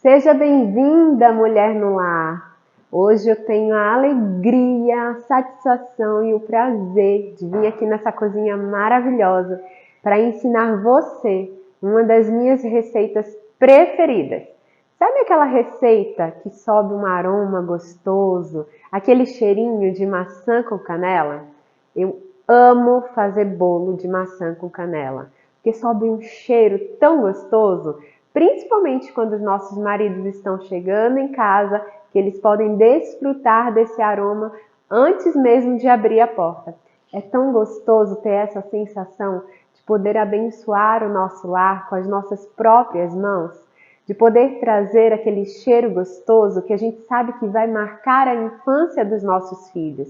Seja bem-vinda, mulher no lar! Hoje eu tenho a alegria, a satisfação e o prazer de vir aqui nessa cozinha maravilhosa para ensinar você uma das minhas receitas preferidas. Sabe aquela receita que sobe um aroma gostoso, aquele cheirinho de maçã com canela? Eu amo fazer bolo de maçã com canela, porque sobe um cheiro tão gostoso, principalmente quando os nossos maridos estão chegando em casa, que eles podem desfrutar desse aroma antes mesmo de abrir a porta. É tão gostoso ter essa sensação de poder abençoar o nosso lar com as nossas próprias mãos, de poder trazer aquele cheiro gostoso que a gente sabe que vai marcar a infância dos nossos filhos.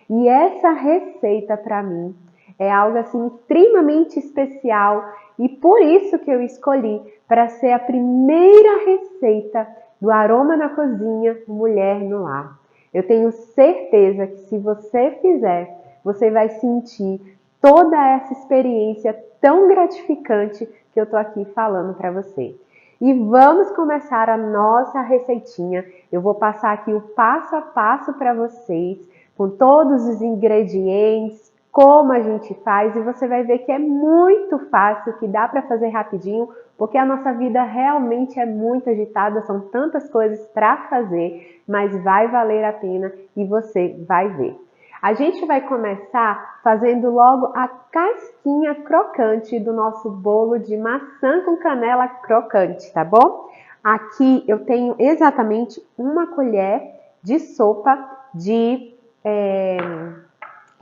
E essa receita para mim é algo assim extremamente especial e por isso que eu escolhi para ser a primeira receita do Aroma na Cozinha Mulher no Lar. Eu tenho certeza que se você fizer, você vai sentir toda essa experiência tão gratificante que eu tô aqui falando para você. E vamos começar a nossa receitinha. Eu vou passar aqui o passo a passo para vocês, com todos os ingredientes, como a gente faz, e você vai ver que é muito fácil, que dá para fazer rapidinho, porque a nossa vida realmente é muito agitada, são tantas coisas para fazer, mas vai valer a pena e você vai ver. A gente vai começar fazendo logo a casquinha crocante do nosso bolo de maçã com canela crocante, tá bom? Aqui eu tenho exatamente uma colher de sopa de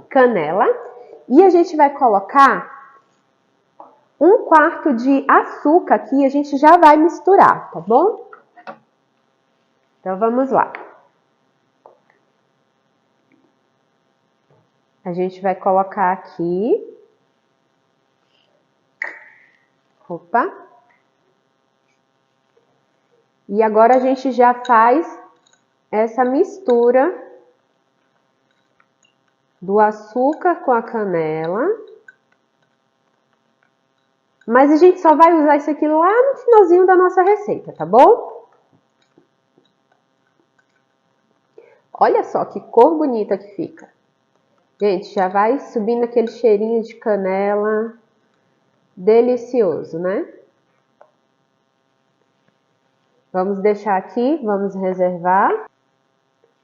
canela e a gente vai colocar 1/4 de açúcar aqui, a gente já vai misturar, tá bom? Então vamos lá. A gente vai colocar aqui. Opa! E agora a gente já faz essa mistura do açúcar com a canela. Mas a gente só vai usar isso aqui lá no finalzinho da nossa receita, tá bom? Olha só que cor bonita que fica. Gente, já vai subindo aquele cheirinho de canela. Delicioso, né? Vamos deixar aqui, vamos reservar.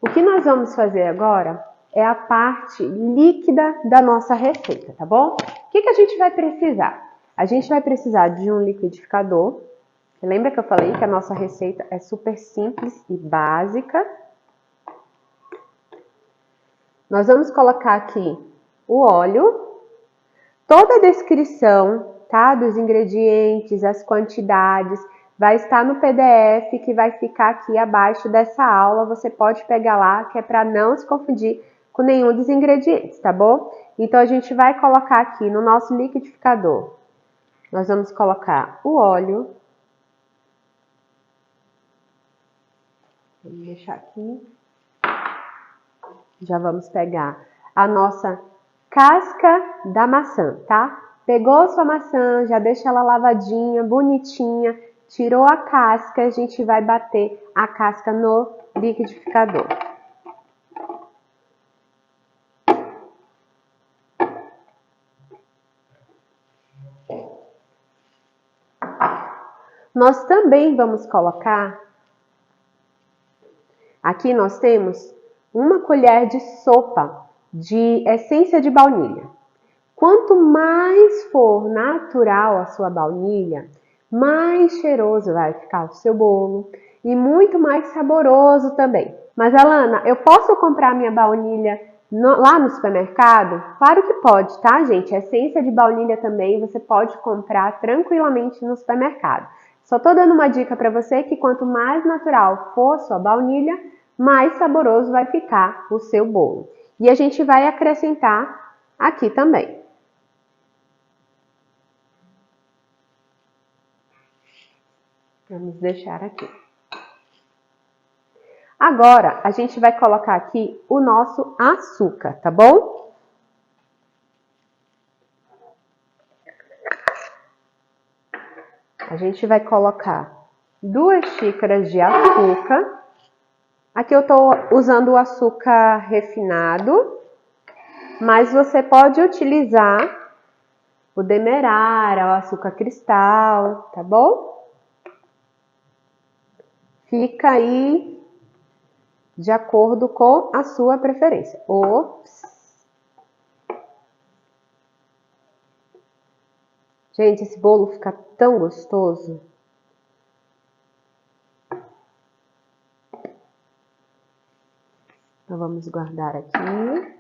O que nós vamos fazer agora é a parte líquida da nossa receita, tá bom? O que a gente vai precisar? A gente vai precisar de um liquidificador. Lembra que eu falei que a nossa receita é super simples e básica? Nós vamos colocar aqui o óleo, toda a descrição, tá, dos ingredientes, as quantidades, vai estar no PDF que vai ficar aqui abaixo dessa aula. Você pode pegar lá, que é para não se confundir com nenhum dos ingredientes, tá bom? Então a gente vai colocar aqui no nosso liquidificador. Nós vamos colocar o óleo. Vamos deixar aqui. Já vamos pegar a nossa casca da maçã, tá? Pegou sua maçã, já deixa ela lavadinha, bonitinha, tirou a casca, a gente vai bater a casca no liquidificador. Nós também vamos colocar, aqui nós temos 1 colher de sopa de essência de baunilha. Quanto mais for natural a sua baunilha, mais cheiroso vai ficar o seu bolo e muito mais saboroso também. Mas Alana, eu posso comprar minha baunilha lá no supermercado? Claro que pode, tá, gente? Essência de baunilha também você pode comprar tranquilamente no supermercado. Só tô dando uma dica para você que quanto mais natural for a sua baunilha, mais saboroso vai ficar o seu bolo. E a gente vai acrescentar aqui também. Vamos deixar aqui. Agora, a gente vai colocar aqui o nosso açúcar, tá bom? A gente vai colocar 2 xícaras de açúcar. Aqui eu estou usando o açúcar refinado, mas você pode utilizar o demerara, o açúcar cristal, tá bom? Fica aí de acordo com a sua preferência. Ops! Gente, esse bolo fica tão gostoso. Então, vamos guardar aqui.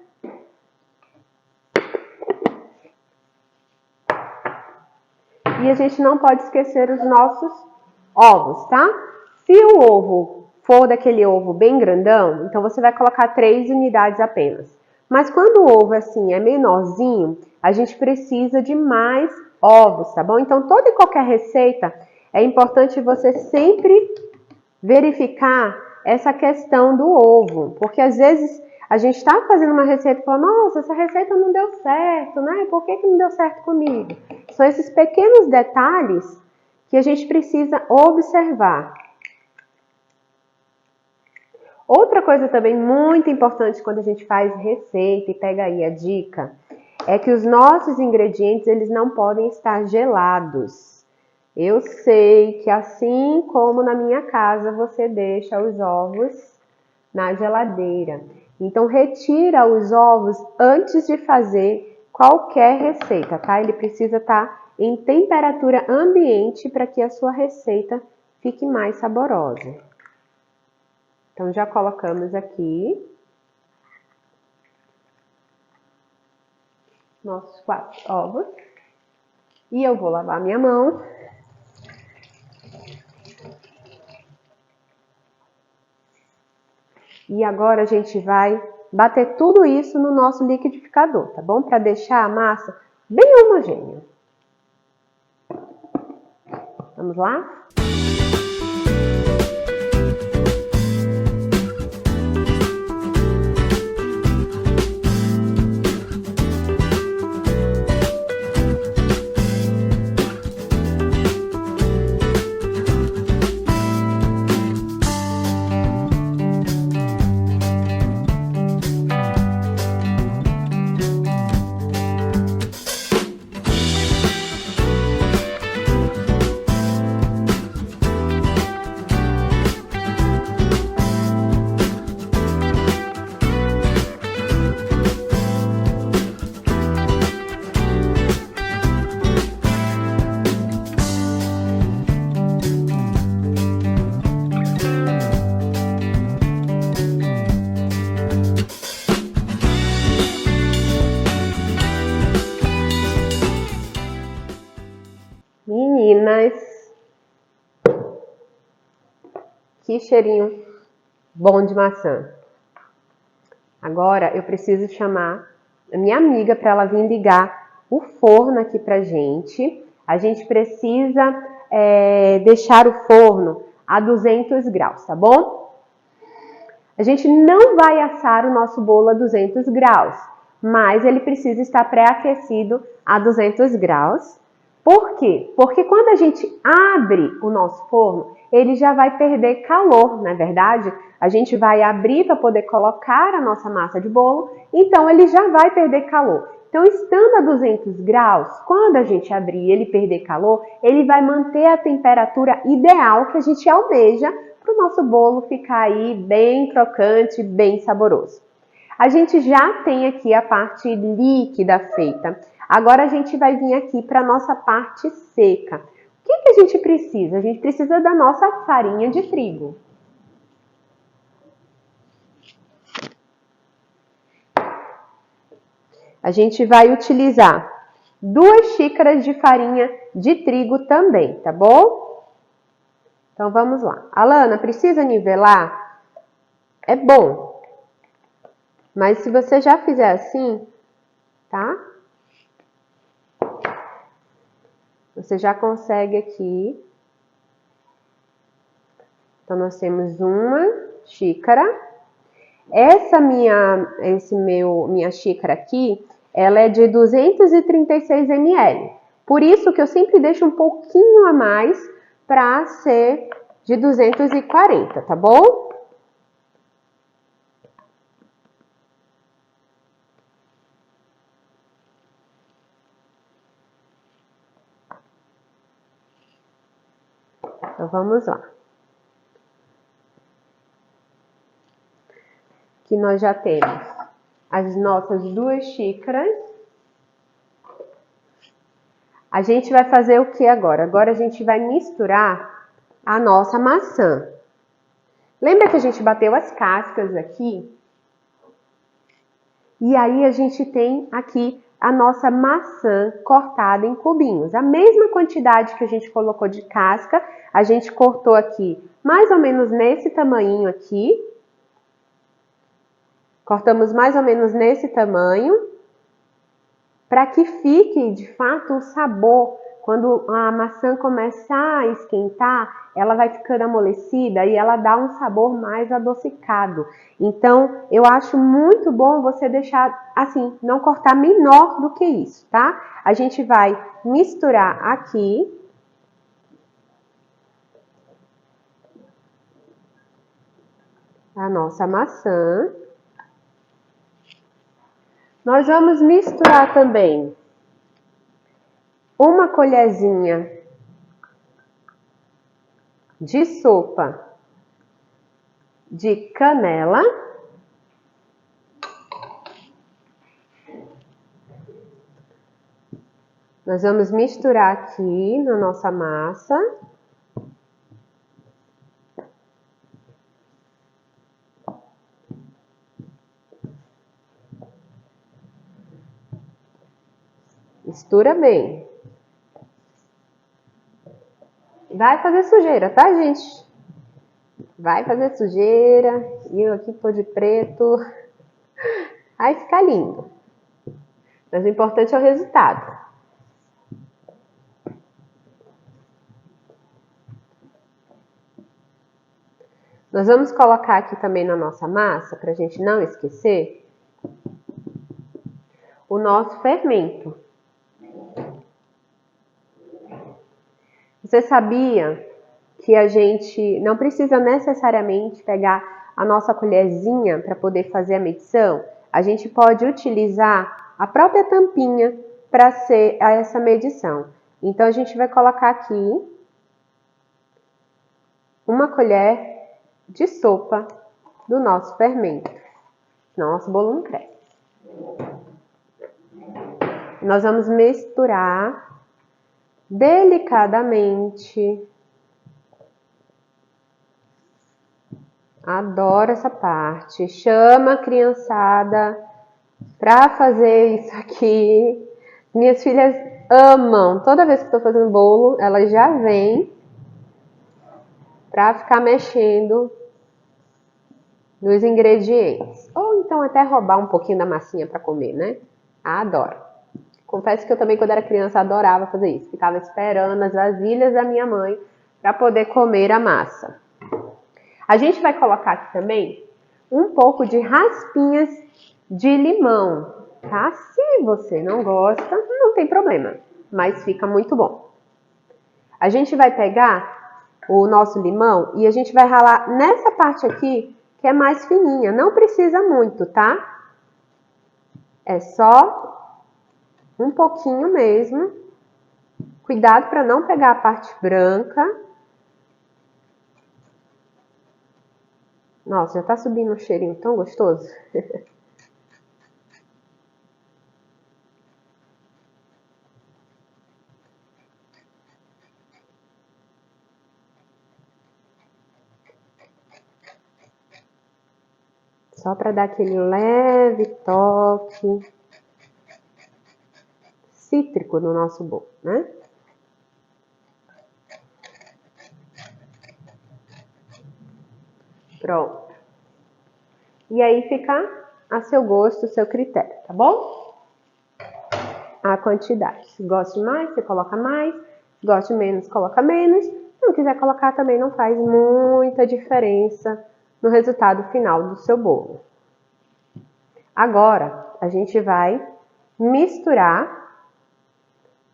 E a gente não pode esquecer os nossos ovos, tá? Se o ovo for daquele ovo bem grandão, então você vai colocar 3 unidades apenas. Mas quando o ovo assim é menorzinho, a gente precisa de mais ovos, tá bom? Então toda e qualquer receita é importante você sempre verificar essa questão do ovo, porque às vezes a gente está fazendo uma receita e fala, nossa, essa receita não deu certo, né? Por que não deu certo comigo? São esses pequenos detalhes que a gente precisa observar. Outra coisa também muito importante quando a gente faz receita e pega aí a dica, é que os nossos ingredientes, eles não podem estar gelados. Eu sei que assim como na minha casa você deixa os ovos na geladeira. Então retira os ovos antes de fazer qualquer receita, tá? Ele precisa estar em temperatura ambiente para que a sua receita fique mais saborosa. Então já colocamos aqui nossos 4 ovos. E eu vou lavar minha mão. E agora a gente vai bater tudo isso no nosso liquidificador, tá bom? Para deixar a massa bem homogênea. Vamos lá? Meninas, que cheirinho bom de maçã. Agora eu preciso chamar a minha amiga para ela vir ligar o forno aqui pra gente. A gente precisa deixar o forno a 200 graus, tá bom? A gente não vai assar o nosso bolo a 200 graus, mas ele precisa estar pré-aquecido a 200 graus. Por quê? Porque quando a gente abre o nosso forno, ele já vai perder calor, não é verdade? A gente vai abrir para poder colocar a nossa massa de bolo, então ele já vai perder calor. Então, estando a 200 graus, quando a gente abrir e ele perder calor, ele vai manter a temperatura ideal que a gente almeja para o nosso bolo ficar aí bem crocante, bem saboroso. A gente já tem aqui a parte líquida feita. Agora a gente vai vir aqui para a nossa parte seca. O que a gente precisa? A gente precisa da nossa farinha de trigo. A gente vai utilizar 2 xícaras de farinha de trigo também, tá bom? Então vamos lá. Alana, precisa nivelar? É bom. Mas se você já fizer assim, tá? Você já consegue aqui. Então, nós temos 1 xícara. Essa minha xícara aqui, ela é de 236 ml. Por isso que eu sempre deixo um pouquinho a mais para ser de 240, tá bom? Então, vamos lá. Aqui nós já temos as nossas 2 xícaras. A gente vai fazer o que agora? Agora a gente vai misturar a nossa maçã. Lembra que a gente bateu as cascas aqui? E aí a gente tem aqui a nossa maçã cortada em cubinhos. A mesma quantidade que a gente colocou de casca, a gente cortou aqui mais ou menos nesse tamanho aqui. Cortamos mais ou menos nesse tamanho, para que fique de fato o sabor. Quando a maçã começar a esquentar, ela vai ficando amolecida e ela dá um sabor mais adocicado. Então, eu acho muito bom você deixar assim, não cortar menor do que isso, tá? A gente vai misturar aqui a nossa maçã. Nós vamos misturar também uma colherzinha de sopa de canela. Nós vamos misturar aqui na nossa massa. Mistura bem. Vai fazer sujeira, tá, gente? Vai fazer sujeira. E eu aqui tô de preto. Vai ficar lindo. Mas o importante é o resultado. Nós vamos colocar aqui também na nossa massa, pra gente não esquecer, o nosso fermento. Você sabia que a gente não precisa necessariamente pegar a nossa colherzinha para poder fazer a medição? A gente pode utilizar a própria tampinha para ser essa medição. Então, a gente vai colocar aqui uma colher de sopa do nosso fermento. Senão, nosso bolo não cresce. Nós vamos misturar delicadamente. Adoro essa parte. Chama a criançada para fazer isso aqui. Minhas filhas amam. Toda vez que estou fazendo bolo, elas já vêm para ficar mexendo nos ingredientes. Ou então até roubar um pouquinho da massinha para comer, né? Adoro. Confesso que eu também, quando era criança, adorava fazer isso. Ficava esperando as vasilhas da minha mãe para poder comer a massa. A gente vai colocar aqui também um pouco de raspinhas de limão, tá? Se você não gosta, não tem problema, mas fica muito bom. A gente vai pegar o nosso limão e a gente vai ralar nessa parte aqui, que é mais fininha. Não precisa muito, tá? É só um pouquinho mesmo. Cuidado para não pegar a parte branca. Nossa, já tá subindo um cheirinho tão gostoso. Só para dar aquele leve toque cítrico no nosso bolo, né? Pronto. E aí fica a seu gosto, seu critério, tá bom? A quantidade. Se gosta mais, você coloca mais. Se gosta menos, coloca menos. Se não quiser colocar também, não faz muita diferença no resultado final do seu bolo. Agora, a gente vai misturar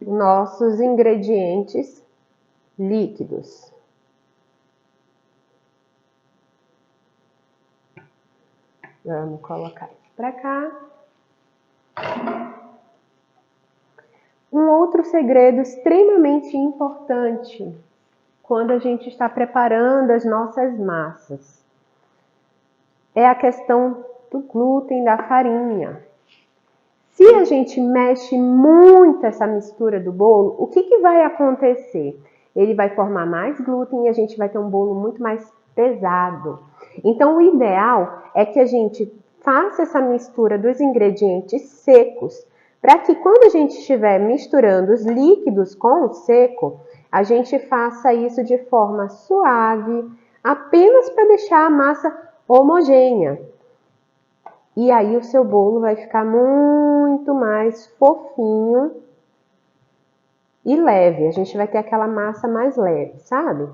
nossos ingredientes líquidos. Vamos colocar isso pra cá. Um outro segredo extremamente importante quando a gente está preparando as nossas massas é a questão do glúten da farinha. Se a gente mexe muito essa mistura do bolo, o que vai acontecer? Ele vai formar mais glúten e a gente vai ter um bolo muito mais pesado. Então, o ideal é que a gente faça essa mistura dos ingredientes secos, para que quando a gente estiver misturando os líquidos com o seco, a gente faça isso de forma suave, apenas para deixar a massa homogênea. E aí o seu bolo vai ficar muito mais fofinho e leve. A gente vai ter aquela massa mais leve, sabe?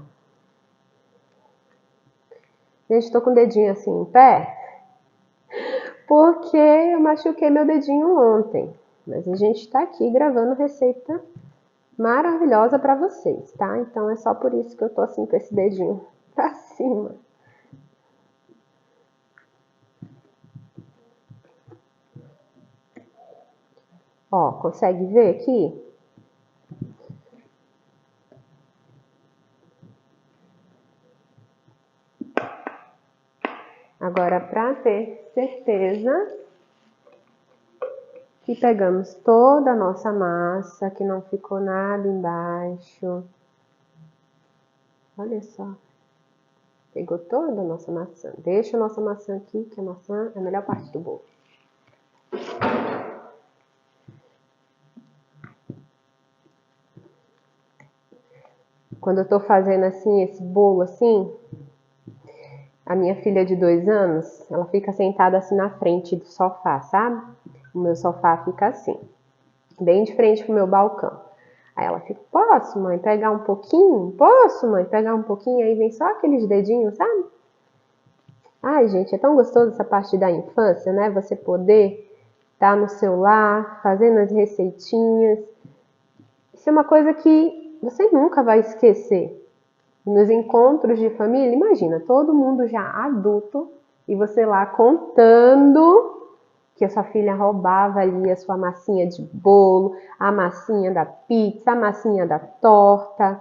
Gente, estou com o dedinho assim em pé, porque eu machuquei meu dedinho ontem. Mas a gente está aqui gravando receita maravilhosa para vocês, tá? Então é só por isso que eu tô assim com esse dedinho pra cima. Ó, consegue ver aqui? Agora, para ter certeza que pegamos toda a nossa massa, que não ficou nada embaixo. Olha só. Pegou toda a nossa maçã. Deixa a nossa maçã aqui, que a maçã é a melhor parte do bolo. Quando eu tô fazendo assim, esse bolo assim, a minha filha de 2 anos, ela fica sentada assim na frente do sofá, sabe? O meu sofá fica assim, bem de frente pro meu balcão. Aí ela fica, posso, mãe, pegar um pouquinho? Posso, mãe, pegar um pouquinho? Aí vem só aqueles dedinhos, sabe? Ai, gente, é tão gostoso essa parte da infância, né? Você poder estar no seu lar, fazendo as receitinhas. Isso é uma coisa que você nunca vai esquecer. Nos encontros de família, imagina, todo mundo já adulto e você lá contando que a sua filha roubava ali a sua massinha de bolo, a massinha da pizza, a massinha da torta.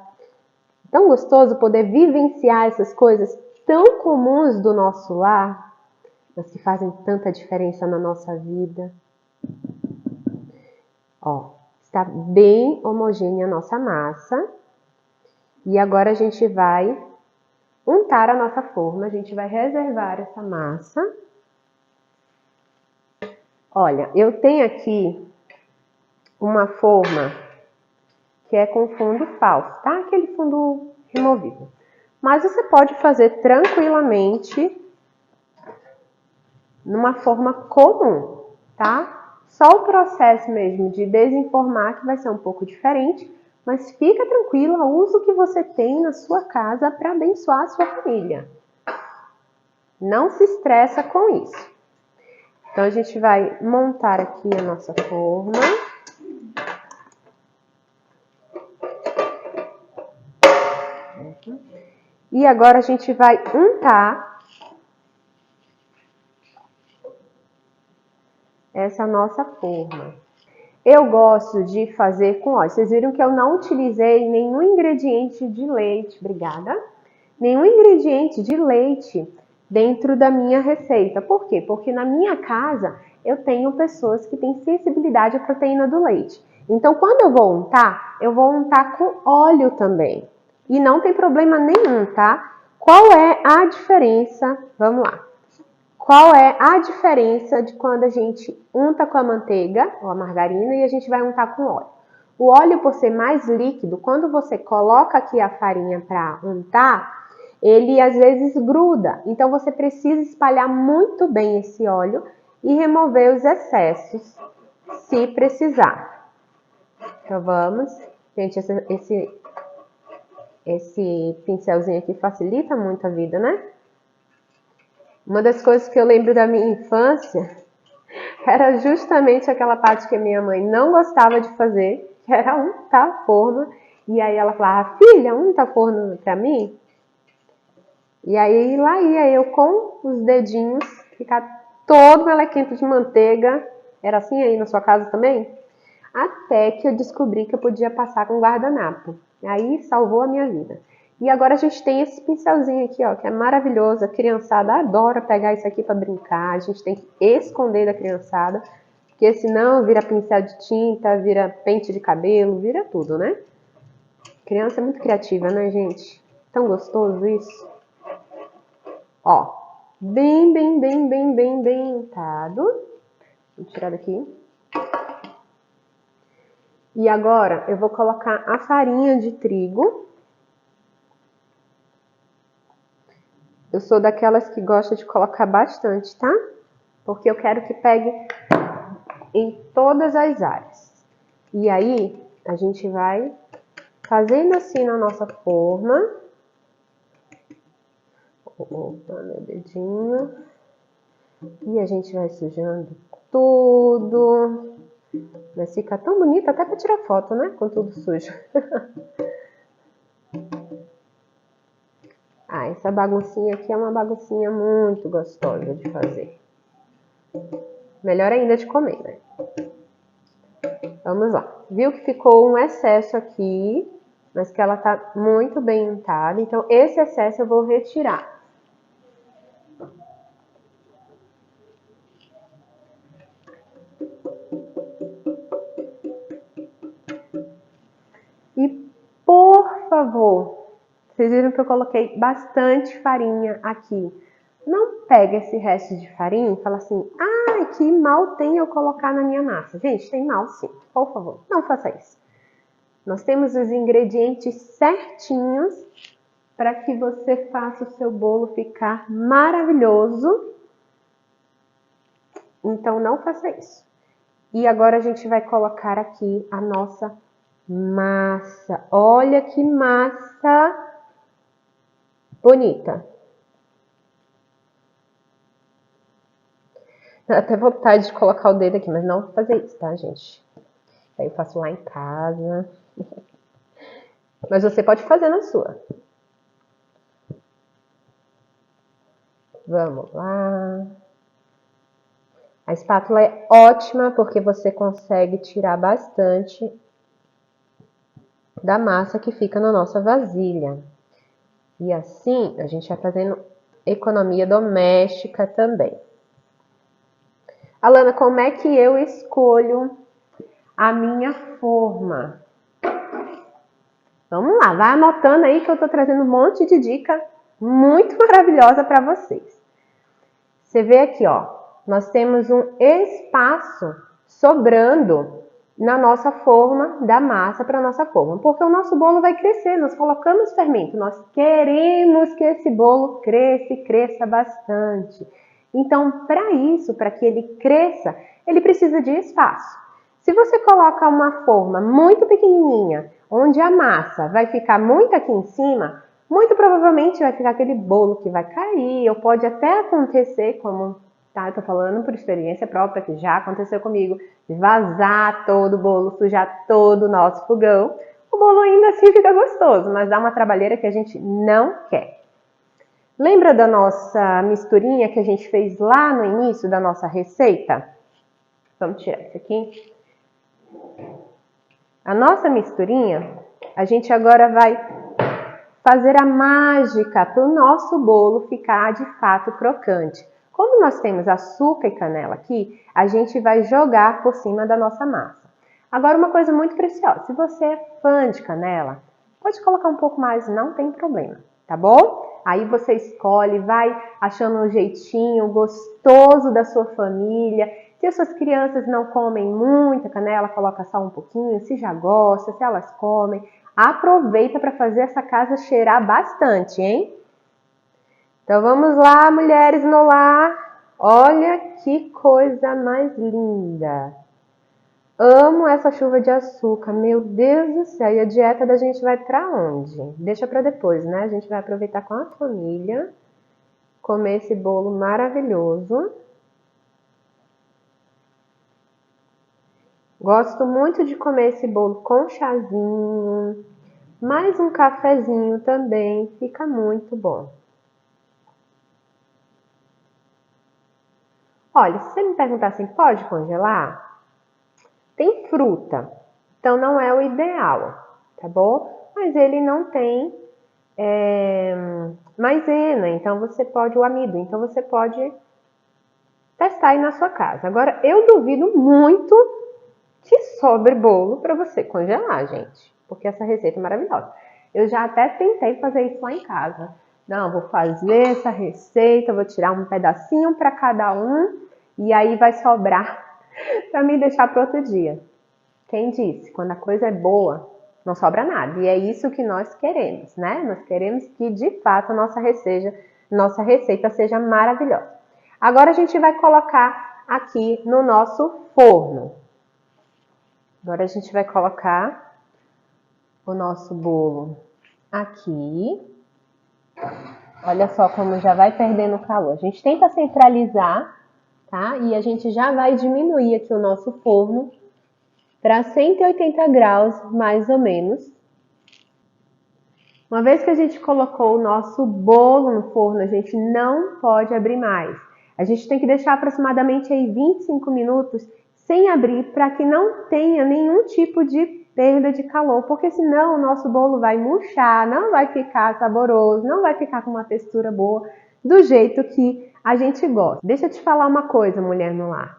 Tão gostoso poder vivenciar essas coisas tão comuns do nosso lar, mas que fazem tanta diferença na nossa vida. Ó, está bem homogênea a nossa massa. E agora a gente vai untar a nossa forma, a gente vai reservar essa massa. Olha, eu tenho aqui uma forma que é com fundo falso, tá? Aquele fundo removível. Mas você pode fazer tranquilamente numa forma comum, tá? Só o processo mesmo de desenformar que vai ser um pouco diferente, mas fica tranquila, usa o que você tem na sua casa para abençoar a sua família. Não se estressa com isso. Então, a gente vai montar aqui a nossa forma. E agora a gente vai untar essa nossa forma. Eu gosto de fazer com óleo. Vocês viram que eu não utilizei nenhum ingrediente de leite, obrigada. Nenhum ingrediente de leite dentro da minha receita. Por quê? Porque na minha casa eu tenho pessoas que têm sensibilidade à proteína do leite. Então, quando eu vou untar com óleo também. E não tem problema nenhum, tá? Qual é a diferença? Vamos lá. Qual é a diferença de quando a gente unta com a manteiga ou a margarina e a gente vai untar com óleo? O óleo, por ser mais líquido, quando você coloca aqui a farinha para untar, ele às vezes gruda. Então você precisa espalhar muito bem esse óleo e remover os excessos, se precisar. Então vamos. Gente, esse pincelzinho aqui facilita muito a vida, né? Uma das coisas que eu lembro da minha infância era justamente aquela parte que a minha mãe não gostava de fazer, que era untar a forma. E aí ela falava, filha, unta a forma pra mim. E aí lá ia eu com os dedinhos ficar todo melequento de manteiga. Era assim aí na sua casa também? Até que eu descobri que eu podia passar com guardanapo. Aí salvou a minha vida. E agora a gente tem esse pincelzinho aqui, ó, que é maravilhoso. A criançada adora pegar isso aqui para brincar. A gente tem que esconder da criançada, porque senão vira pincel de tinta, vira pente de cabelo, vira tudo, né? Criança é muito criativa, né, gente? Tão gostoso isso. Ó, bem untado. Vou tirar daqui. E agora eu vou colocar a farinha de trigo. Eu sou daquelas que gosta de colocar bastante, tá? Porque eu quero que pegue em todas as áreas. E aí, a gente vai fazendo assim na nossa forma. Opa, meu dedinho. E a gente vai sujando tudo. Mas fica tão bonito até para tirar foto, né? Com tudo sujo. Ah, essa baguncinha aqui é uma baguncinha muito gostosa de fazer. Melhor ainda de comer, né? Vamos lá. Viu que ficou um excesso aqui, mas que ela tá muito bem untada. Então, esse excesso eu vou retirar. E, por favor, vocês viram que eu coloquei bastante farinha aqui. Não pega esse resto de farinha e fala assim, ah, que mal tem eu colocar na minha massa. Gente, tem mal sim. Por favor, não faça isso. Nós temos os ingredientes certinhos para que você faça o seu bolo ficar maravilhoso. Então, não faça isso. E agora a gente vai colocar aqui a nossa massa. Olha que massa bonita. Dá até vontade de colocar o dedo aqui, mas não vou fazer isso, tá, gente? Aí eu faço lá em casa. Mas você pode fazer na sua. Vamos lá. A espátula é ótima porque você consegue tirar bastante da massa que fica na nossa vasilha. E assim a gente vai fazendo economia doméstica também. Alana, como é que eu escolho a minha forma? Vamos lá, vai anotando aí que eu tô trazendo um monte de dica muito maravilhosa para vocês. Você vê aqui, ó, nós temos um espaço sobrando na nossa forma, da massa para a nossa forma, porque o nosso bolo vai crescer, nós colocamos fermento, nós queremos que esse bolo cresça e cresça bastante. Então, para isso, para que ele cresça, ele precisa de espaço. Se você coloca uma forma muito pequenininha, onde a massa vai ficar muito aqui em cima, muito provavelmente vai ficar aquele bolo que vai cair, ou pode até acontecer, como eu tô falando por experiência própria, que já aconteceu comigo, de vazar todo o bolo, sujar todo o nosso fogão. O bolo ainda assim fica gostoso, mas dá uma trabalheira que a gente não quer. Lembra da nossa misturinha que a gente fez lá no início da nossa receita? Vamos tirar isso aqui. A nossa misturinha, a gente agora vai fazer a mágica para o nosso bolo ficar de fato crocante. Como nós temos açúcar e canela aqui, a gente vai jogar por cima da nossa massa. Agora, uma coisa muito preciosa, se você é fã de canela, pode colocar um pouco mais, não tem problema, tá bom? Aí você escolhe, vai achando um jeitinho gostoso da sua família. Se as suas crianças não comem muita canela, coloca só um pouquinho. Se já gosta, se elas comem, aproveita para fazer essa casa cheirar bastante, hein? Então vamos lá, mulheres no lar. Olha que coisa mais linda. Amo essa chuva de açúcar. Meu Deus do céu. E a dieta da gente vai para onde? Deixa para depois, né? A gente vai aproveitar com a família, comer esse bolo maravilhoso. Gosto muito de comer esse bolo com chazinho, mais um cafezinho também, fica muito bom. Olha, se você me perguntar assim, pode congelar? Tem fruta, então não é o ideal, tá bom? Mas ele não tem maisena, então você pode, o amido, então você pode testar aí na sua casa. Agora, eu duvido muito que sobre bolo para você congelar, gente, porque essa receita é maravilhosa. Eu já até tentei fazer isso lá em casa. Não, vou fazer essa receita, vou tirar um pedacinho para cada um e aí vai sobrar para me deixar para outro dia. Quem disse? Quando a coisa é boa, não sobra nada. E é isso que nós queremos, né? Nós queremos que, de fato, a nossa receita seja maravilhosa. Agora a gente vai colocar aqui no nosso forno. Agora a gente vai colocar o nosso bolo aqui. Olha só como já vai perdendo o calor. A gente tenta centralizar, tá? E a gente já vai diminuir aqui o nosso forno para 180 graus, mais ou menos. Uma vez que a gente colocou o nosso bolo no forno, a gente não pode abrir mais. A gente tem que deixar aproximadamente aí 25 minutos sem abrir para que não tenha nenhum tipo de perda de calor, porque senão o nosso bolo vai murchar, não vai ficar saboroso, não vai ficar com uma textura boa do jeito que a gente gosta. Deixa eu te falar uma coisa, mulher no lar.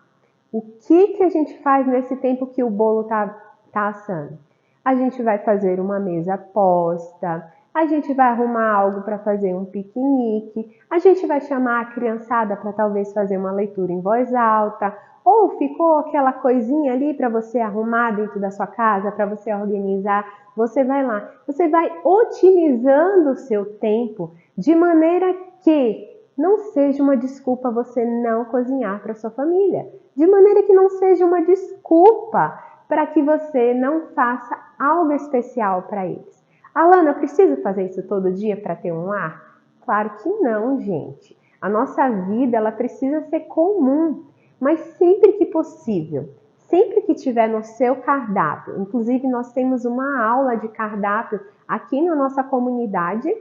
O que a gente faz nesse tempo que o bolo tá assando? A gente vai fazer uma mesa posta, a gente vai arrumar algo para fazer um piquenique, a gente vai chamar a criançada para talvez fazer uma leitura em voz alta, ou ficou aquela coisinha ali para você arrumar dentro da sua casa, para você organizar, você vai lá, você vai otimizando o seu tempo de maneira que não seja uma desculpa você não cozinhar para sua família, de maneira que não seja uma desculpa para que você não faça algo especial para eles. Alana, eu preciso fazer isso todo dia para ter um lar? Claro que não, gente. A nossa vida ela precisa ser comum, mas sempre que possível, sempre que tiver no seu cardápio. Inclusive, nós temos uma aula de cardápio aqui na nossa comunidade.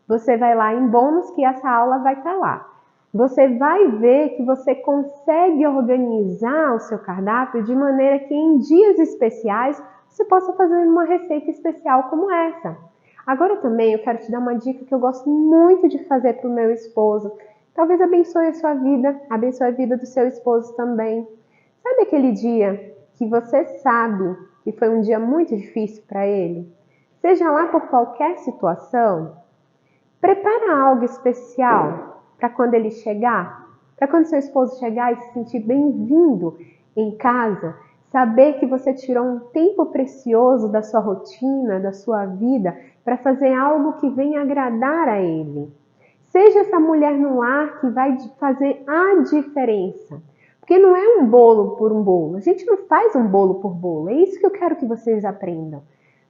Você vai lá em bônus que essa aula vai estar lá. Você vai ver que você consegue organizar o seu cardápio de maneira que em dias especiais você possa fazer uma receita especial como essa. Agora também eu quero te dar uma dica que eu gosto muito de fazer para o meu esposo. Talvez abençoe a sua vida, abençoe a vida do seu esposo também. Sabe aquele dia que você sabe que foi um dia muito difícil para ele? Seja lá por qualquer situação, prepara algo especial para quando ele chegar, para quando seu esposo chegar e se sentir bem-vindo em casa, saber que você tirou um tempo precioso da sua rotina, da sua vida, para fazer algo que venha agradar a ele. Seja essa mulher no lar que vai fazer a diferença. Porque não é um bolo por um bolo. A gente não faz um bolo por bolo. É isso que eu quero que vocês aprendam.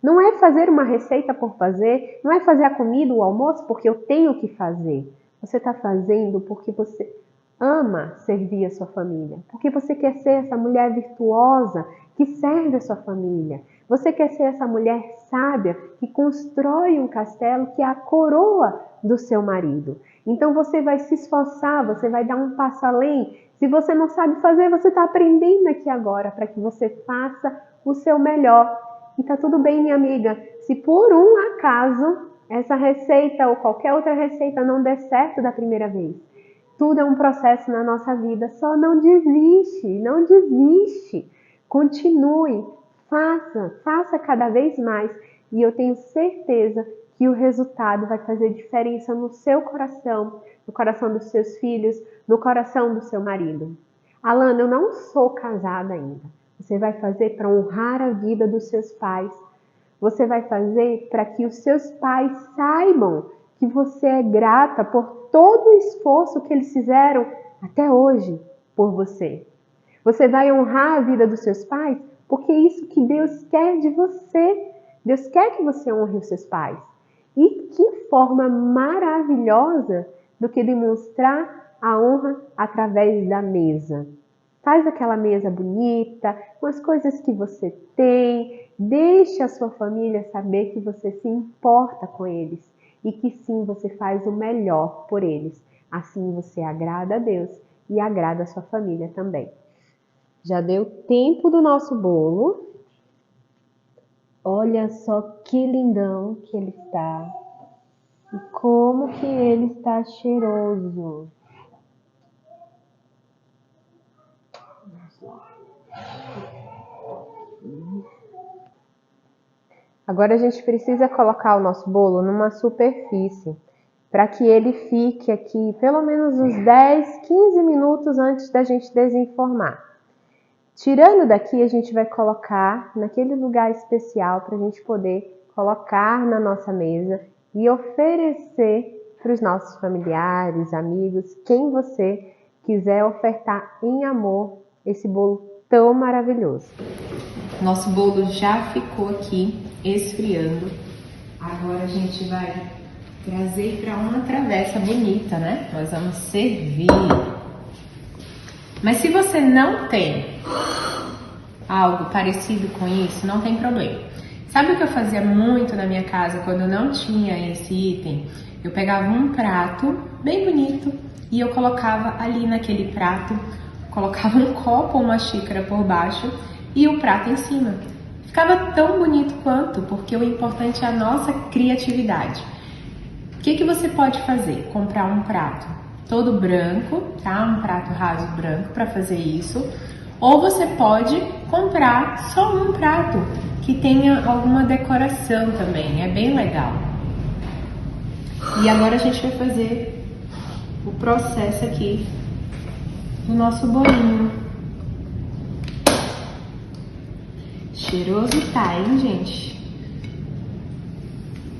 Não é fazer uma receita por fazer, não é fazer a comida, o almoço, porque eu tenho que fazer. Você está fazendo porque você ama servir a sua família, porque você quer ser essa mulher virtuosa que serve a sua família. Você quer ser essa mulher sábia que constrói um castelo que é a coroa do seu marido. Então você vai se esforçar, você vai dar um passo além. Se você não sabe fazer, você está aprendendo aqui agora para que você faça o seu melhor. E tá tudo bem, minha amiga. Se por um acaso essa receita ou qualquer outra receita não der certo da primeira vez, tudo é um processo na nossa vida. Só não desiste, não desiste. Continue, faça cada vez mais. E eu tenho certeza que o resultado vai fazer diferença no seu coração, no coração dos seus filhos, no coração do seu marido. Alana, eu não sou casada ainda. Você vai fazer para honrar a vida dos seus pais. Você vai fazer para que os seus pais saibam que você é grata por todo o esforço que eles fizeram até hoje por você. Você vai honrar a vida dos seus pais porque é isso que Deus quer de você. Deus quer que você honre os seus pais. E que forma maravilhosa do que demonstrar a honra através da mesa. Faz aquela mesa bonita, com as coisas que você tem. Deixe a sua família saber que você se importa com eles e que sim, você faz o melhor por eles. Assim você agrada a Deus e agrada a sua família também. Já deu tempo do nosso bolo. Olha só que lindão que ele está. E como que ele está cheiroso. Agora a gente precisa colocar o nosso bolo numa superfície para que ele fique aqui pelo menos uns 10, 15 minutos antes da gente desenformar. Tirando daqui, a gente vai colocar naquele lugar especial para a gente poder colocar na nossa mesa e oferecer para os nossos familiares, amigos, quem você quiser ofertar em amor esse bolo tão maravilhoso. Nosso bolo já ficou aqui esfriando. Agora a gente vai trazer para uma travessa bonita, né? Nós vamos servir. Mas se você não tem algo parecido com isso, não tem problema. Sabe o que eu fazia muito na minha casa quando eu não tinha esse item? Eu pegava um prato bem bonito e eu colocava ali naquele prato, colocava um copo ou uma xícara por baixo e o prato em cima. Ficava tão bonito quanto, porque o importante é a nossa criatividade. O que você pode fazer? Comprar um prato todo branco, tá? Um prato raso branco para fazer isso. Ou você pode comprar só um prato que tenha alguma decoração também, é bem legal. E agora a gente vai fazer o processo aqui do nosso bolinho. Cheiroso tá, hein, gente?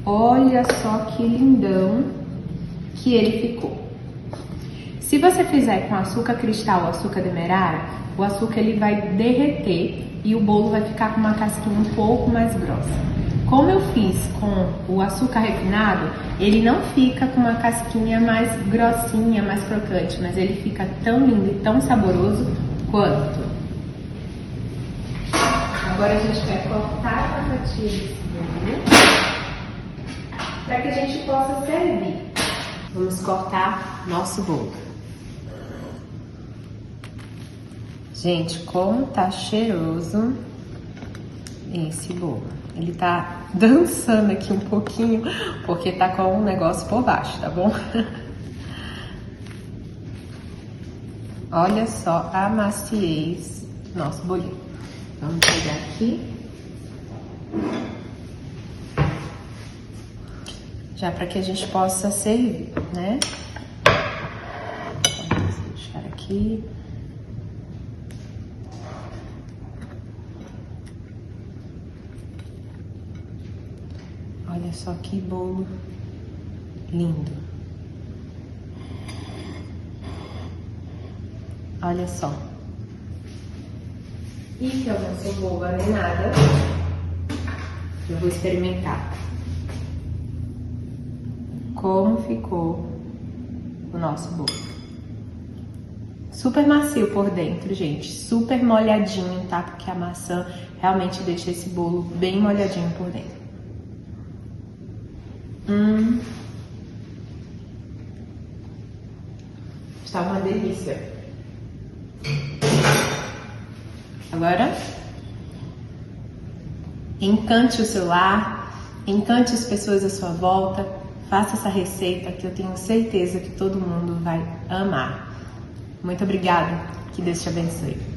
Olha só que lindão que ele ficou. Se você fizer com açúcar cristal ou açúcar demerara, o açúcar ele vai derreter e o bolo vai ficar com uma casquinha um pouco mais grossa. Como eu fiz com o açúcar refinado, ele não fica com uma casquinha mais grossinha, mais crocante, mas ele fica tão lindo e tão saboroso quanto. Agora a gente vai cortar a fatia desse bolo para que a gente possa servir. Vamos cortar nosso bolo. Gente, como tá cheiroso esse bolo. Ele tá dançando aqui um pouquinho, porque tá com um negócio por baixo, tá bom? Olha só a maciez do nosso bolinho. Vamos pegar aqui. Já para que a gente possa servir, né? Vamos deixar aqui. Olha só que bolo lindo. Olha só. E que eu não sou boba nem nada, eu vou experimentar como ficou o nosso bolo. Super macio por dentro, gente. Super molhadinho, tá? Porque a maçã realmente deixa esse bolo bem molhadinho por dentro. Está uma delícia. Agora, encante o seu lar, encante as pessoas à sua volta, faça essa receita que eu tenho certeza que todo mundo vai amar. Muito obrigada, que Deus te abençoe.